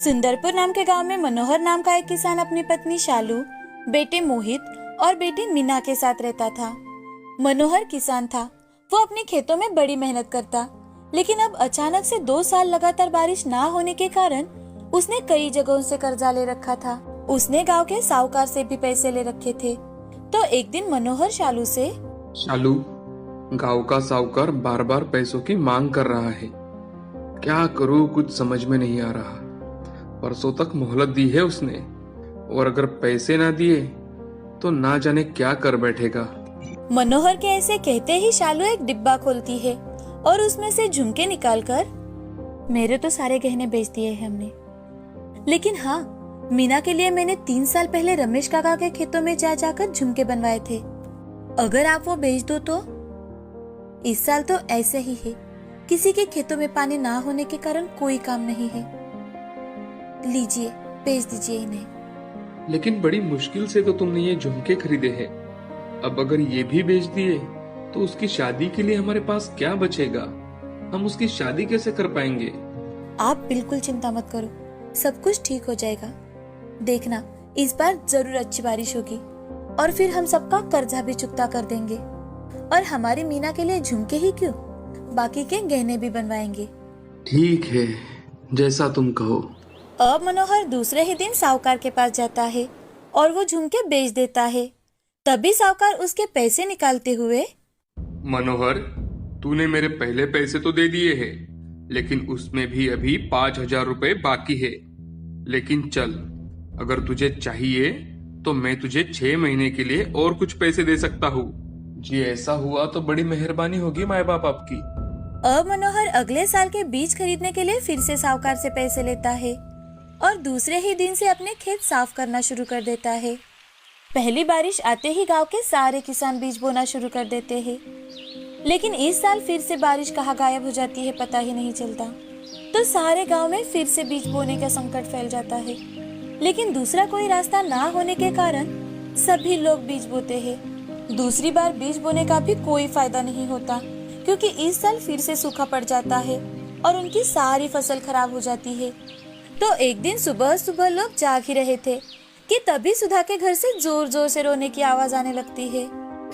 सुंदरपुर नाम के गांव में मनोहर नाम का एक किसान अपनी पत्नी शालू, बेटे मोहित और बेटी मीना के साथ रहता था। मनोहर किसान था। वो अपने खेतों में बड़ी मेहनत करता, लेकिन अब अचानक से 2 साल लगातार बारिश ना होने के कारण उसने कई जगहों से कर्जा ले रखा था। उसने गांव के साहूकार से भी पैसे ले रखे थे। तो एक दिन मनोहर शालू से, शालू, गांव का साहूकार बार बार पैसों की मांग कर रहा है। क्या करूं, कुछ समझ में नहीं आ रहा। परसों तक मोहलत दी है उसने, और अगर पैसे ना दिए तो ना जाने क्या कर बैठेगा। मनोहर के ऐसे कहते ही शालू एक डिब्बा खोलती है और उसमें से झुमके निकालकर, मेरे तो सारे गहने बेच दिए हैं हमने, लेकिन हाँ, मीना के लिए मैंने 3 साल पहले रमेश काका के खेतों में जाकर झुमके बनवाए थे। अगर आप वो बेच दो तो। इस साल तो ऐसे ही है, किसी के खेतों में पानी ना होने के कारण कोई काम नहीं है। लीजिए, बेच दीजिए इन्हें। लेकिन बड़ी मुश्किल से तो तुमने ये झुमके खरीदे हैं। अब अगर ये भी बेच दिए तो उसकी शादी के लिए हमारे पास क्या बचेगा? हम उसकी शादी कैसे कर पाएंगे? आप बिल्कुल चिंता मत करो, सब कुछ ठीक हो जाएगा। देखना, इस बार जरूर अच्छी बारिश होगी और फिर हम सबका कर्जा भी चुकता कर देंगे। और हमारी मीना के लिए झुमके ही क्यों, बाकी के गहने भी बनवाएंगे। ठीक है, जैसा तुम कहो। अब मनोहर दूसरे ही दिन साहूकार के पास जाता है और वो झुमके बेच देता है। तभी साहूकार उसके पैसे निकालते हुए, मनोहर, तूने मेरे पहले पैसे तो दे दिए हैं, लेकिन उसमें भी अभी 5,000 रुपए बाकी है। लेकिन चल, अगर तुझे चाहिए तो मैं तुझे 6 महीने के लिए और कुछ पैसे दे सकता हूँ। जी, ऐसा हुआ तो बड़ी मेहरबानी होगी माए बाप आपकी। अब मनोहर अगले साल के बीज खरीदने के लिए फिर से साहूकार से पैसे लेता है और दूसरे ही दिन से अपने खेत साफ करना शुरू कर देता है। पहली बारिश आते ही गांव के सारे किसान बीज बोना शुरू कर देते हैं, लेकिन इस साल फिर से बारिश कहाँ गायब हो जाती है पता ही नहीं चलता। तो सारे गांव में फिर से बीज बोने का संकट फैल जाता है, लेकिन दूसरा कोई रास्ता ना होने के कारण सभी लोग बीज बोते हैं। दूसरी बार बीज बोने का भी कोई फायदा नहीं होता, क्योंकि इस साल फिर से सूखा पड़ जाता है और उनकी सारी फसल खराब हो जाती है। तो एक दिन सुबह सुबह लोग जाग ही रहे थे कि तभी सुधा के घर से जोर जोर से रोने की आवाज आने लगती है।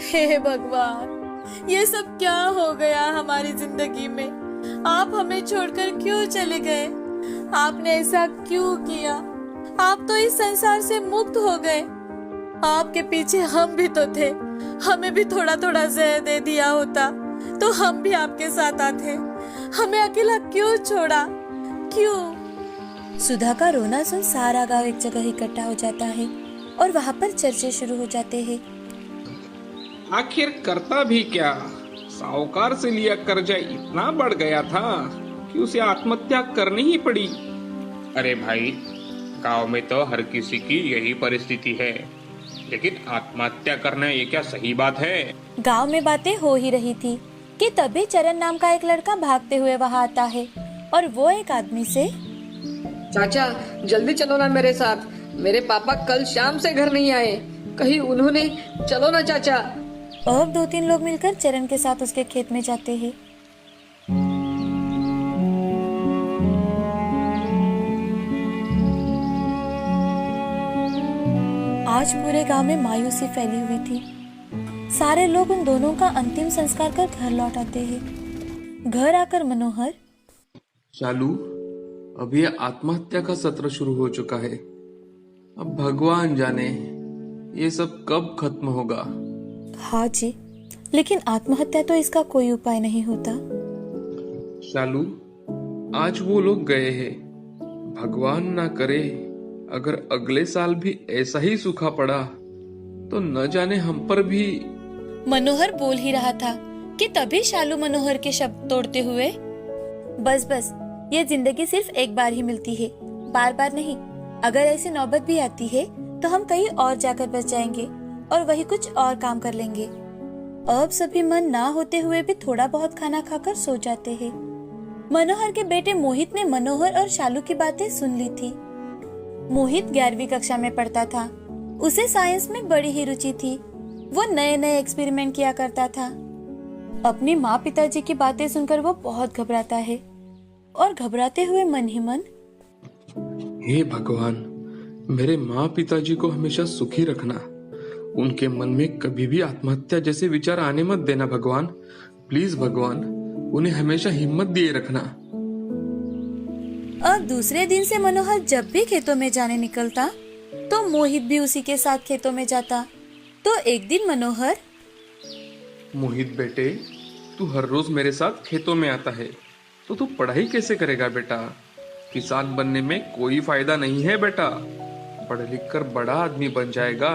हे भगवान, ये सब क्या हो गया हमारी जिंदगी में? आप हमें छोड़कर क्यों चले गए? आपने ऐसा क्यों किया? आप तो इस संसार से मुक्त हो गए। आपके पीछे हम भी तो थे, हमें भी थोड़ा थोड़ा जहर दे दिया होता तो हम भी आपके साथ आते। हमें अकेला क्यों छोड़ा? क्यों? सुधा का रोना सुन सारा गांव एक जगह इकट्ठा हो जाता है और वहाँ पर चर्चे शुरू हो जाते हैं। आखिर करता भी क्या? साहूकार से लिया कर्जा इतना बढ़ गया था कि उसे आत्महत्या करनी ही पड़ी। अरे भाई, गांव में तो हर किसी की यही परिस्थिति है, लेकिन आत्महत्या करना ये क्या सही बात है? गांव में बातें हो ही रही थी कि तभी चरण नाम का एक लड़का भागते हुए वहाँ आता है और वो एक आदमी से, चाचा जल्दी चलो ना मेरे साथ, मेरे पापा कल शाम से घर नहीं आए, कहीं उन्होंने, चलो ना चाचा। अब 2-3 लोग मिलकर चरण के साथ उसके खेत में जाते हैं। आज पूरे गांव में मायूसी फैली हुई थी। सारे लोग उन दोनों का अंतिम संस्कार कर घर लौट आते हैं। घर आकर मनोहर, शालू, अब ये आत्महत्या का सत्र शुरू हो चुका है। अब भगवान जाने ये सब कब खत्म होगा। हाँ जी, लेकिन आत्महत्या तो इसका कोई उपाय नहीं होता। शालू, आज वो लोग गए हैं। भगवान ना करे अगर अगले साल भी ऐसा ही सूखा पड़ा तो न जाने हम पर भी। मनोहर बोल ही रहा था कि तभी शालू मनोहर के शब्द तोड़ते हुए, बस बस, ये जिंदगी सिर्फ एक बार ही मिलती है, बार बार नहीं। अगर ऐसी नौबत भी आती है तो हम कहीं और जाकर बस जाएंगे और वही कुछ और काम कर लेंगे। अब सभी मन ना होते हुए भी थोड़ा बहुत खाना खाकर सो जाते हैं। मनोहर के बेटे मोहित ने मनोहर और शालू की बातें सुन ली थी। मोहित 11वीं कक्षा में पढ़ता था। उसे साइंस में बड़ी ही रुचि थी। वो नए नए एक्सपेरिमेंट किया करता था। अपनी माँ पिताजी की बातें सुनकर वो बहुत घबराता है और घबराते हुए मन ही मन, हे भगवान, मेरे माँ पिताजी को हमेशा सुखी रखना। उनके मन में कभी भी आत्महत्या जैसे विचार आने मत देना भगवान। प्लीज भगवान, उन्हें हमेशा हिम्मत दिए रखना। अब दूसरे दिन से मनोहर जब भी खेतों में जाने निकलता तो मोहित भी उसी के साथ खेतों में जाता। तो एक दिन मनोहर, मोहित बेटे, तू हर रोज मेरे साथ खेतों में आता है, तो तू पढ़ाई कैसे करेगा बेटा? किसान बनने में कोई फायदा नहीं है बेटा। पढ़ लिख कर बड़ा आदमी बन जाएगा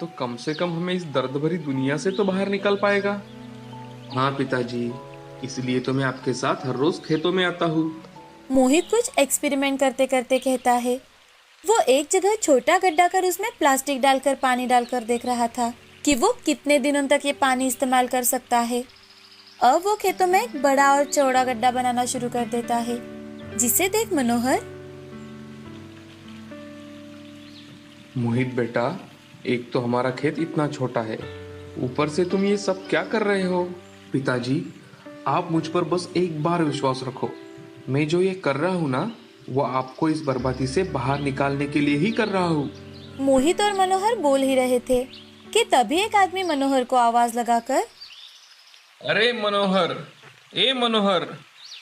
तो कम से कम हमें इस दर्द भरी दुनिया से तो बाहर निकल पाएगा। हाँ पिताजी, इसलिए तो मैं आपके साथ हर रोज खेतों में आता हूँ। मोहित कुछ एक्सपेरिमेंट करते करते कहता है। वो एक जगह छोटा गड्ढा कर उसमें प्लास्टिक डालकर पानी डालकर देख रहा था कि वो कितने दिनों तक ये पानी इस्तेमाल कर सकता है। अब वो खेतों में एक बड़ा और चौड़ा गड्ढा बनाना शुरू कर देता है, जिसे देख मनोहर, मोहित बेटा, एक तो हमारा खेत इतना छोटा है, ऊपर से तुम ये सब क्या कर रहे हो? पिताजी, आप मुझ पर बस एक बार विश्वास रखो। मैं जो ये कर रहा हूँ ना, वो आपको इस बर्बादी से बाहर निकालने के लिए ही कर रहा हूँ। मोहित और मनोहर बोल ही रहे थे कि तभी एक आदमी मनोहर को आवाज लगाकर, अरे मनोहर, ए मनोहर,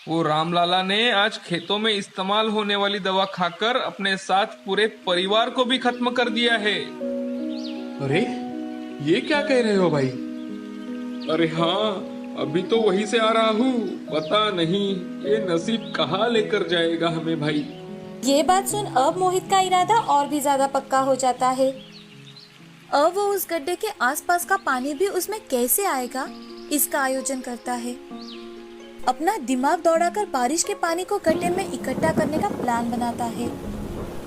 वो रामलाला ने आज खेतों में इस्तेमाल होने वाली दवा खाकर अपने साथ पूरे परिवार को भी खत्म कर दिया है। अरे ये क्या कह रहे हो भाई? अरे हाँ, अभी तो वहीं से आ रहा हूँ। पता नहीं ये नसीब कहाँ लेकर जाएगा हमें भाई। ये बात सुन अब मोहित का इरादा और भी ज्यादा पक्का हो जाता है। अब वो उस गड्ढे के आसपास का पानी भी उसमें कैसे आएगा, इसका आयोजन करता है। अपना दिमाग दौड़ाकर बारिश के पानी को गड्ढे में इकट्ठा करने का प्लान बनाता है।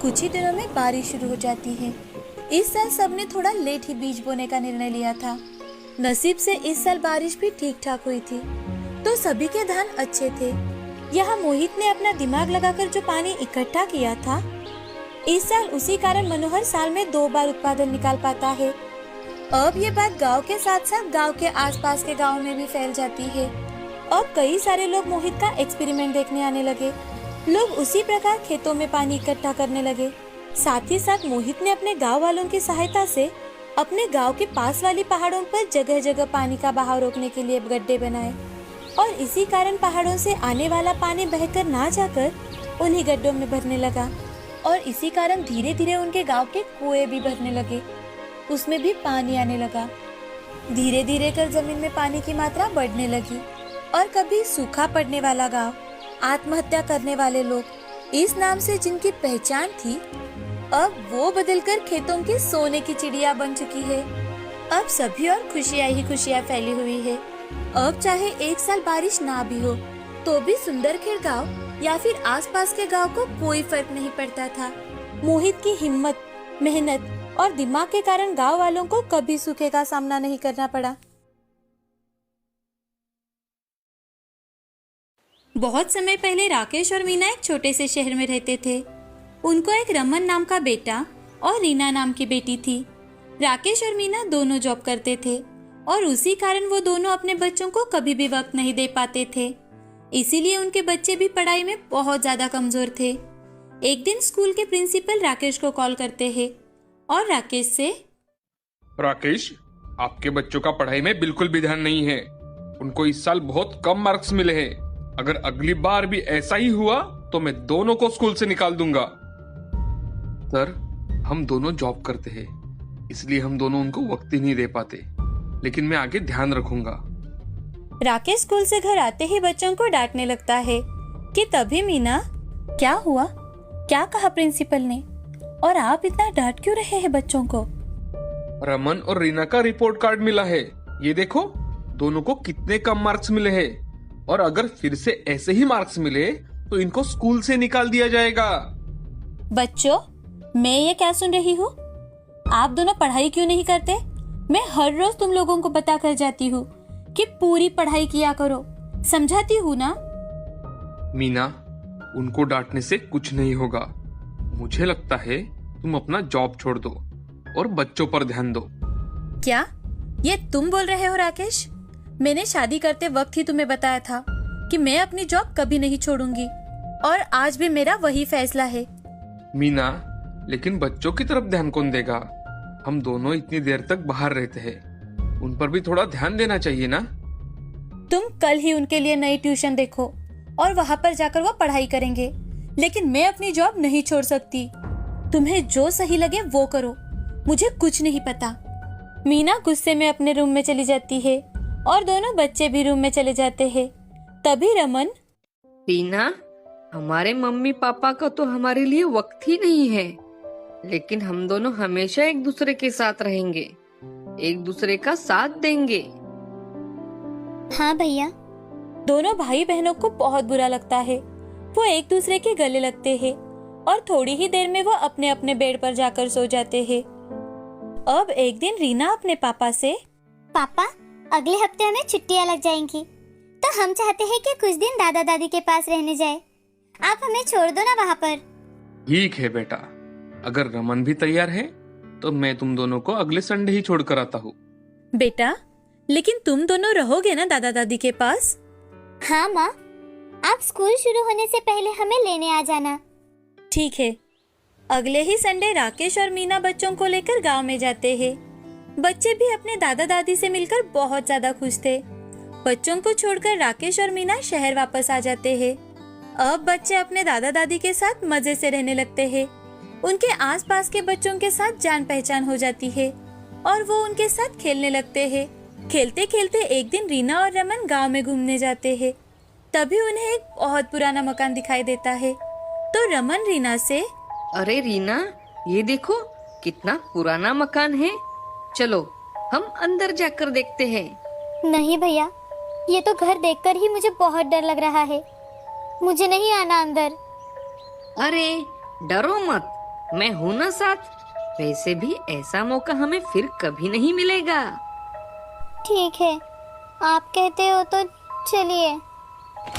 कुछ ही दिनों में बारिश शुरू हो जाती है। इस साल सबने थोड़ा लेट ही बीज बोने का निर्णय लिया था। नसीब से इस साल बारिश भी ठीक ठाक हुई थी, तो सभी के धान अच्छे थे। यहाँ मोहित ने अपना दिमाग लगाकर जो पानी इकट्ठा किया था, इस साल उसी कारण मनोहर साल में 2 बार उत्पादन निकाल पाता है। अब ये बात गांव के साथ साथ गांव के आसपास के गांव में भी फैल जाती है। अब कई सारे लोग मोहित का एक्सपेरिमेंट देखने आने लगे। लोग उसी प्रकार खेतों में पानी इकट्ठा करने लगे। साथ ही साथ मोहित ने अपने गांव वालों की सहायता से अपने गांव के पास वाली पहाड़ों पर जगह जगह पानी का बहाव रोकने के लिए गड्ढे बनाए, और इसी कारण पहाड़ों से आने वाला पानी बहकर ना जाकर उन्हीं गड्ढों में भरने लगा। और इसी कारण धीरे धीरे उनके गांव के कुएं भी भरने लगे, उसमें भी पानी आने लगा। धीरे धीरे कर जमीन में पानी की मात्रा बढ़ने लगी, और कभी सूखा पड़ने वाला गांव, आत्महत्या करने वाले लोग, इस नाम से जिनकी पहचान थी, अब वो बदलकर खेतों की सोने की चिड़िया बन चुकी है। अब सभी और खुशियाँ ही खुशियाँ फैली हुई है। अब चाहे एक साल बारिश ना भी हो, तो भी सुंदरखेड़ गांव या फिर आसपास के गांव को कोई फर्क नहीं पड़ता था। मोहित की हिम्मत, मेहनत और दिमाग के कारण गांव वालों को कभी सूखे का सामना नहीं करना पड़ा। बहुत समय पहले राकेश और मीना एक छोटे से शहर में रहते थे। उनको एक रमन नाम का बेटा और रीना नाम की बेटी थी। राकेश और मीना दोनों जॉब करते थे, और उसी कारण वो दोनों अपने बच्चों को कभी भी वक्त नहीं दे पाते थे। इसीलिए उनके बच्चे भी पढ़ाई में बहुत ज्यादा कमजोर थे। एक दिन स्कूल के प्रिंसिपल राकेश को कॉल करते हैं और राकेश से, राकेश, आपके बच्चों का पढ़ाई में बिल्कुल भी ध्यान नहीं है। उनको इस साल बहुत कम मार्क्स मिले हैं। अगर अगली बार भी ऐसा ही हुआ तो मैं दोनों को स्कूल से निकाल दूंगा। सर, हम दोनों जॉब करते हैं, इसलिए हम दोनों उनको वक्त ही नहीं दे पाते, लेकिन मैं आगे ध्यान रखूंगा। राकेश स्कूल से घर आते ही बच्चों को डांटने लगता है कि तभी मीना, क्या हुआ, क्या कहा प्रिंसिपल ने, और आप इतना डांट क्यों रहे हैं बच्चों को? रमन और रीना का रिपोर्ट कार्ड मिला है, ये देखो, दोनों को कितने कम मार्क्स मिले हैं, और अगर फिर से ऐसे ही मार्क्स मिले तो इनको स्कूल से निकाल दिया जाएगा। बच्चों, मैं ये क्या सुन रही हूँ? आप दोनों पढ़ाई क्यों नहीं करते? मैं हर रोज तुम लोगों को बता कर जाती हूँ कि पूरी पढ़ाई किया करो, समझाती हूँ ना? मीना, उनको डांटने से कुछ नहीं होगा। मुझे लगता है तुम अपना जॉब छोड़ दो और बच्चों पर ध्यान दो। क्या ये तुम बोल रहे हो राकेश? मैंने शादी करते वक्त ही तुम्हें बताया था कि मैं अपनी जॉब कभी नहीं छोड़ूंगी, और आज भी मेरा वही फैसला है। मीना, लेकिन बच्चों की तरफ ध्यान कौन देगा? हम दोनों इतनी देर तक बाहर रहते हैं, उन पर भी थोड़ा ध्यान देना चाहिए ना। तुम कल ही उनके लिए नई ट्यूशन देखो और वहाँ पर जाकर वो पढ़ाई करेंगे, लेकिन मैं अपनी जॉब नहीं छोड़ सकती। तुम्हें जो सही लगे वो करो, मुझे कुछ नहीं पता। मीना गुस्से में अपने रूम में चली जाती है और दोनों बच्चे भी रूम में चले जाते हैं। तभी रमन, रीना, हमारे मम्मी पापा का तो हमारे लिए वक्त ही नहीं है, लेकिन हम दोनों हमेशा एक दूसरे के साथ रहेंगे, एक दूसरे का साथ देंगे। हाँ भैया। दोनों भाई बहनों को बहुत बुरा लगता है। वो एक दूसरे के गले लगते हैं और थोड़ी ही देर में वो अपने अपने बेड पर जाकर सो जाते हैं। अब एक दिन रीना अपने पापा से, पापा, अगले हफ्ते हमें छुट्टियां लग जाएंगी, तो हम चाहते हैं कि कुछ दिन दादा दादी के पास रहने जाए। आप हमें छोड़ दो ना वहाँ पर। ठीक है बेटा, अगर रमन भी तैयार है तो मैं तुम दोनों को अगले संडे ही छोड़ कर आता हूँ। बेटा, लेकिन तुम दोनों रहोगे ना दादा दादी के पास? हाँ माँ, आप स्कूल शुरू होने से पहले हमें लेने आ जाना। ठीक है। अगले ही संडे राकेश और मीना बच्चों को लेकर गांव में जाते हैं। बच्चे भी अपने दादा दादी से मिलकर बहुत ज्यादा खुश थे। बच्चों को छोड़कर राकेश और मीना शहर वापस आ जाते हैं। अब बच्चे अपने दादा दादी के साथ मजे से रहने लगते हैं। उनके आसपास के बच्चों के साथ जान पहचान हो जाती है और वो उनके साथ खेलने लगते हैं। खेलते खेलते एक दिन रीना और रमन गांव में घूमने जाते हैं। तभी उन्हें एक बहुत पुराना मकान दिखाई देता है। तो रमन रीना से, अरे रीना, ये देखो कितना पुराना मकान है, चलो हम अंदर जाकर देखते हैं। नहीं भैया, ये तो घर देखकर ही मुझे बहुत डर लग रहा है, मुझे नहीं आना अंदर। अरे डरो मत, मैं हूं ना साथ। वैसे भी ऐसा मौका हमें फिर कभी नहीं मिलेगा। ठीक है, आप कहते हो तो चलिए।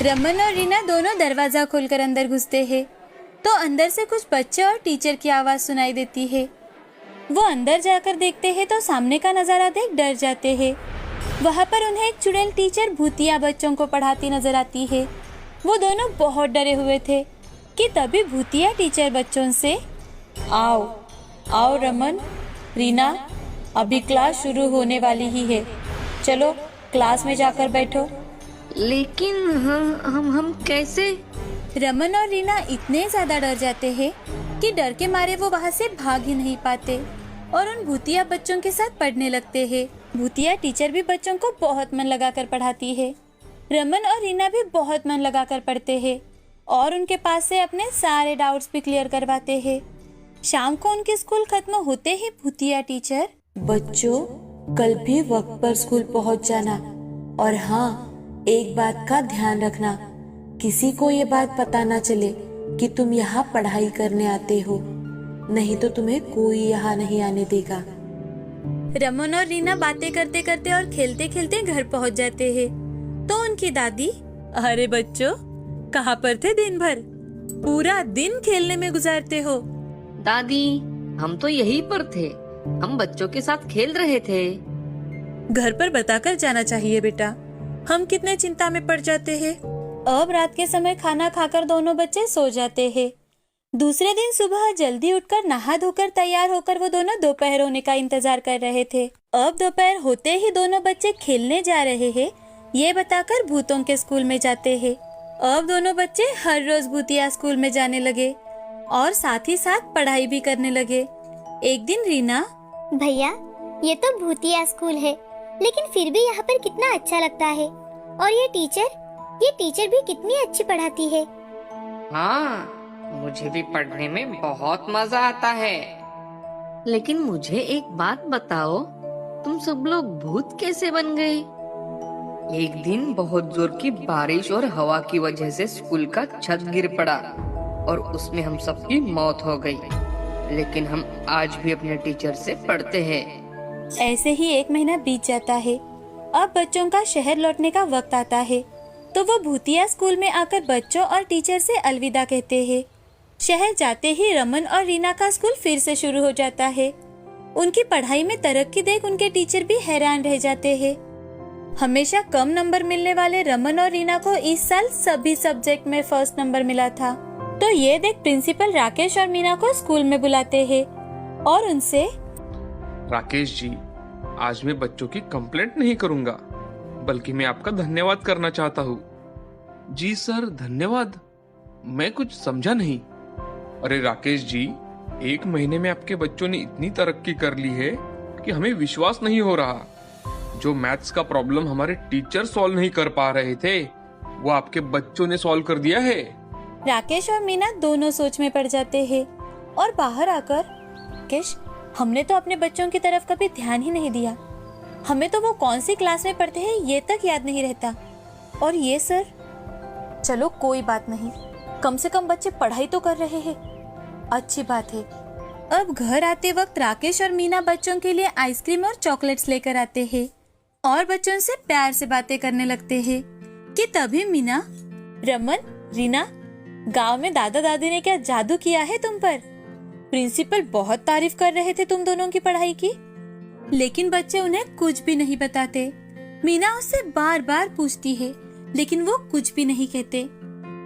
रमन और रीना दोनों दरवाजा खोलकर अंदर घुसते हैं तो अंदर से कुछ बच्चे और टीचर की आवाज सुनाई देती है। वो अंदर जाकर देखते हैं तो सामने का नजारा देख डर जाते हैं। वहाँ पर उन्हें एक चुड़ैल टीचर भूतिया बच्चों को पढ़ाती नजर आती है। वो दोनों बहुत डरे हुए थे कि तभी भूतिया टीचर बच्चों से, आओ आओ रमन, रीना, अभी क्लास शुरू होने वाली ही है, चलो क्लास में जाकर बैठो। लेकिन हम कैसे? रमन और रीना इतने ज्यादा डर जाते हैं कि डर के मारे वो वहाँ से भाग ही नहीं पाते और उन भूतिया बच्चों के साथ पढ़ने लगते हैं। भूतिया टीचर भी बच्चों को बहुत मन लगाकर पढ़ाती है। रमन और रीना भी बहुत मन लगाकर पढ़ते हैं और उनके पास से अपने सारे डाउट्स भी क्लियर करवाते हैं। शाम को उनके स्कूल खत्म होते ही भूतिया टीचर, बच्चों कल भी वक्त पर स्कूल पहुंच जाना, और हाँ, एक बात का ध्यान रखना, किसी को ये बात पता ना चले कि तुम यहाँ पढ़ाई करने आते हो, नहीं तो तुम्हें कोई यहाँ नहीं आने देगा। रमन और रीना बातें करते करते और खेलते खेलते घर पहुँच जाते हैं तो उनकी दादी, अरे बच्चों, कहाँ पर थे दिन भर? पूरा दिन खेलने में गुजारते हो। दादी, हम तो यहीं पर थे, हम बच्चों के साथ खेल रहे थे। घर पर बताकर जाना चाहिए बेटा, हम कितने चिंता में पड़ जाते हैं। अब रात के समय खाना खाकर दोनों बच्चे सो जाते हैं। दूसरे दिन सुबह जल्दी उठकर नहा धोकर तैयार होकर वो दोनों दोपहर होने का इंतजार कर रहे थे। अब दोपहर होते ही दोनों बच्चे खेलने जा रहे हैं ये बताकर भूतों के स्कूल में जाते हैं। अब दोनों बच्चे हर रोज भूतिया स्कूल में जाने लगे और साथ ही साथ पढ़ाई भी करने लगे। एक दिन रीना, भैया, ये तो भूतिया स्कूल है, लेकिन फिर भी यहाँ पर कितना अच्छा लगता है। और ये टीचर भी कितनी अच्छी पढ़ाती है। हाँ, मुझे भी पढ़ने में बहुत मजा आता है। लेकिन मुझे एक बात बताओ, तुम सब लोग भूत कैसे बन गए? एक दिन बहुत जोर की बारिश और हवा की वजह से स्कूल का छत गिर पड़ा और उसमें हम सबकी मौत हो गई। लेकिन हम आज भी अपने टीचर से पढ़ते हैं। ऐसे ही एक महीना बीत जाता है। अब बच्चों का शहर लौटने का वक्त आता है तो वो भूतिया स्कूल में आकर बच्चों और टीचर से अलविदा कहते हैं। शहर जाते ही रमन और रीना का स्कूल फिर से शुरू हो जाता है। उनकी पढ़ाई में तरक्की देख उनके टीचर भी हैरान रह जाते हैं। हमेशा कम नंबर मिलने वाले रमन और रीना को इस साल सभी सब्जेक्ट में फर्स्ट नंबर मिला था। तो ये देख प्रिंसिपल राकेश और मीना को स्कूल में बुलाते हैं और उनसे, राकेश जी, आज मैं बच्चों की कंप्लेंट नहीं करूंगा, बल्कि मैं आपका धन्यवाद करना चाहता हूँ। जी सर, धन्यवाद? मैं कुछ समझा नहीं। अरे राकेश जी, 1 महीने में आपके बच्चों ने इतनी तरक्की कर ली है कि हमें विश्वास नहीं हो रहा। जो मैथ्स का प्रॉब्लम हमारे टीचर सॉल्व नहीं कर पा रहे थे, वो आपके बच्चों ने सॉल्व कर दिया है। राकेश और मीना दोनों सोच में पड़ जाते हैं और बाहर आकर, राकेश, हमने तो अपने बच्चों की तरफ कभी ध्यान ही नहीं दिया। हमें तो वो कौन सी क्लास में पढ़ते हैं ये तक याद नहीं रहता। और ये सर, चलो कोई बात नहीं, कम से कम बच्चे पढ़ाई तो कर रहे हैं, अच्छी बात है। अब घर आते वक्त राकेश और मीना बच्चों के लिए आइसक्रीम और चॉकलेट्स लेकर आते हैं और बच्चों से प्यार से बातें करने लगते हैं कि तभी मीना, रमन, रीना, गांव में दादा दादी ने क्या जादू किया है तुम पर? प्रिंसिपल बहुत तारीफ कर रहे थे तुम दोनों की पढ़ाई की, लेकिन बच्चे उन्हें कुछ भी नहीं बताते। मीना उससे बार बार पूछती है, लेकिन वो कुछ भी नहीं कहते।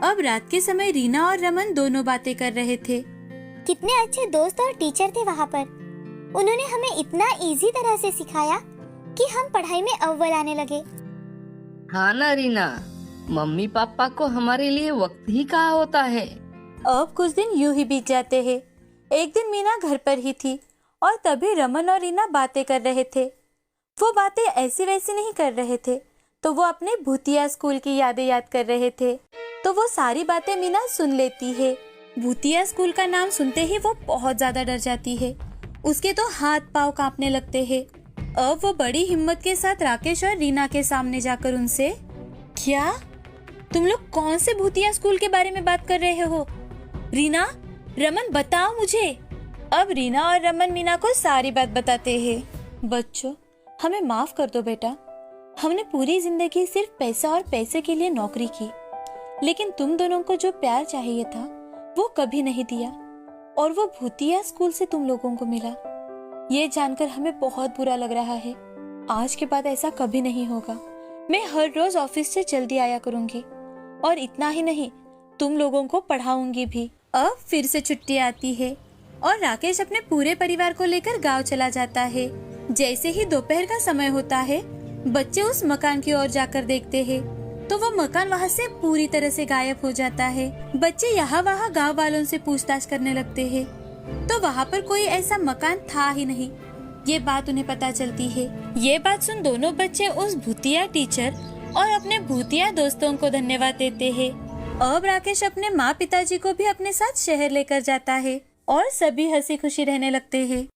अब रात के समय रीना और रमन दोनों बातें कर रहे थे। कितने अच्छे दोस्त और टीचर थे वहाँ पर। उन्होंने हमें इतना इजी तरह से सिखाया कि हम पढ़ाई में अव्वल आने लगे। हाँ ना रीना, मम्मी पापा को हमारे लिए वक्त ही कहाँ होता है। अब कुछ दिन यूं ही बीत जाते हैं। एक दिन मीना घर पर ही थी और तभी रमन और रीना बातें कर रहे थे। वो बातें ऐसी वैसी नहीं कर रहे थे, तो वो अपने भूतिया स्कूल की यादें याद कर रहे थे। तो वो सारी बातें मीना सुन लेती है। भूतिया स्कूल का नाम सुनते ही वो बहुत ज्यादा डर जाती है। उसके तो हाथ पांव कांपने लगते हैं। अब वो बड़ी हिम्मत के साथ राकेश और रीना के सामने जाकर उनसे, क्या तुम लोग कौन से भूतिया स्कूल के बारे में बात कर रहे हो? रीना, रमन, बताओ मुझे। अब रीना और रमन मीना को सारी बात बताते हैं। बच्चों, हमें माफ कर दो बेटा, हमने पूरी जिंदगी सिर्फ पैसा और पैसे के लिए नौकरी की, लेकिन तुम दोनों को जो प्यार चाहिए था वो कभी नहीं दिया, और वो भूतिया स्कूल से तुम लोगों को मिला। ये जानकर हमें बहुत बुरा लग रहा है। आज के बाद ऐसा कभी नहीं होगा। मैं हर रोज ऑफिस से जल्दी आया करूंगी, और इतना ही नहीं, तुम लोगों को पढ़ाऊंगी भी। अब फिर से छुट्टी आती है और राकेश अपने पूरे परिवार को लेकर गांव चला जाता है। जैसे ही दोपहर का समय होता है, बच्चे उस मकान की ओर जाकर देखते हैं तो वो मकान वहाँ से पूरी तरह से गायब हो जाता है। बच्चे यहाँ वहाँ गांव वालों से पूछताछ करने लगते हैं, तो वहाँ पर कोई ऐसा मकान था ही नहीं। ये बात उन्हें पता चलती है। ये बात सुन दोनों बच्चे उस भूतिया टीचर और अपने भूतिया दोस्तों को धन्यवाद देते हैं। अब राकेश अपने माँ पिताजी को भी अपने साथ शहर लेकर जाता है और सभी हंसी खुशी रहने लगते हैं।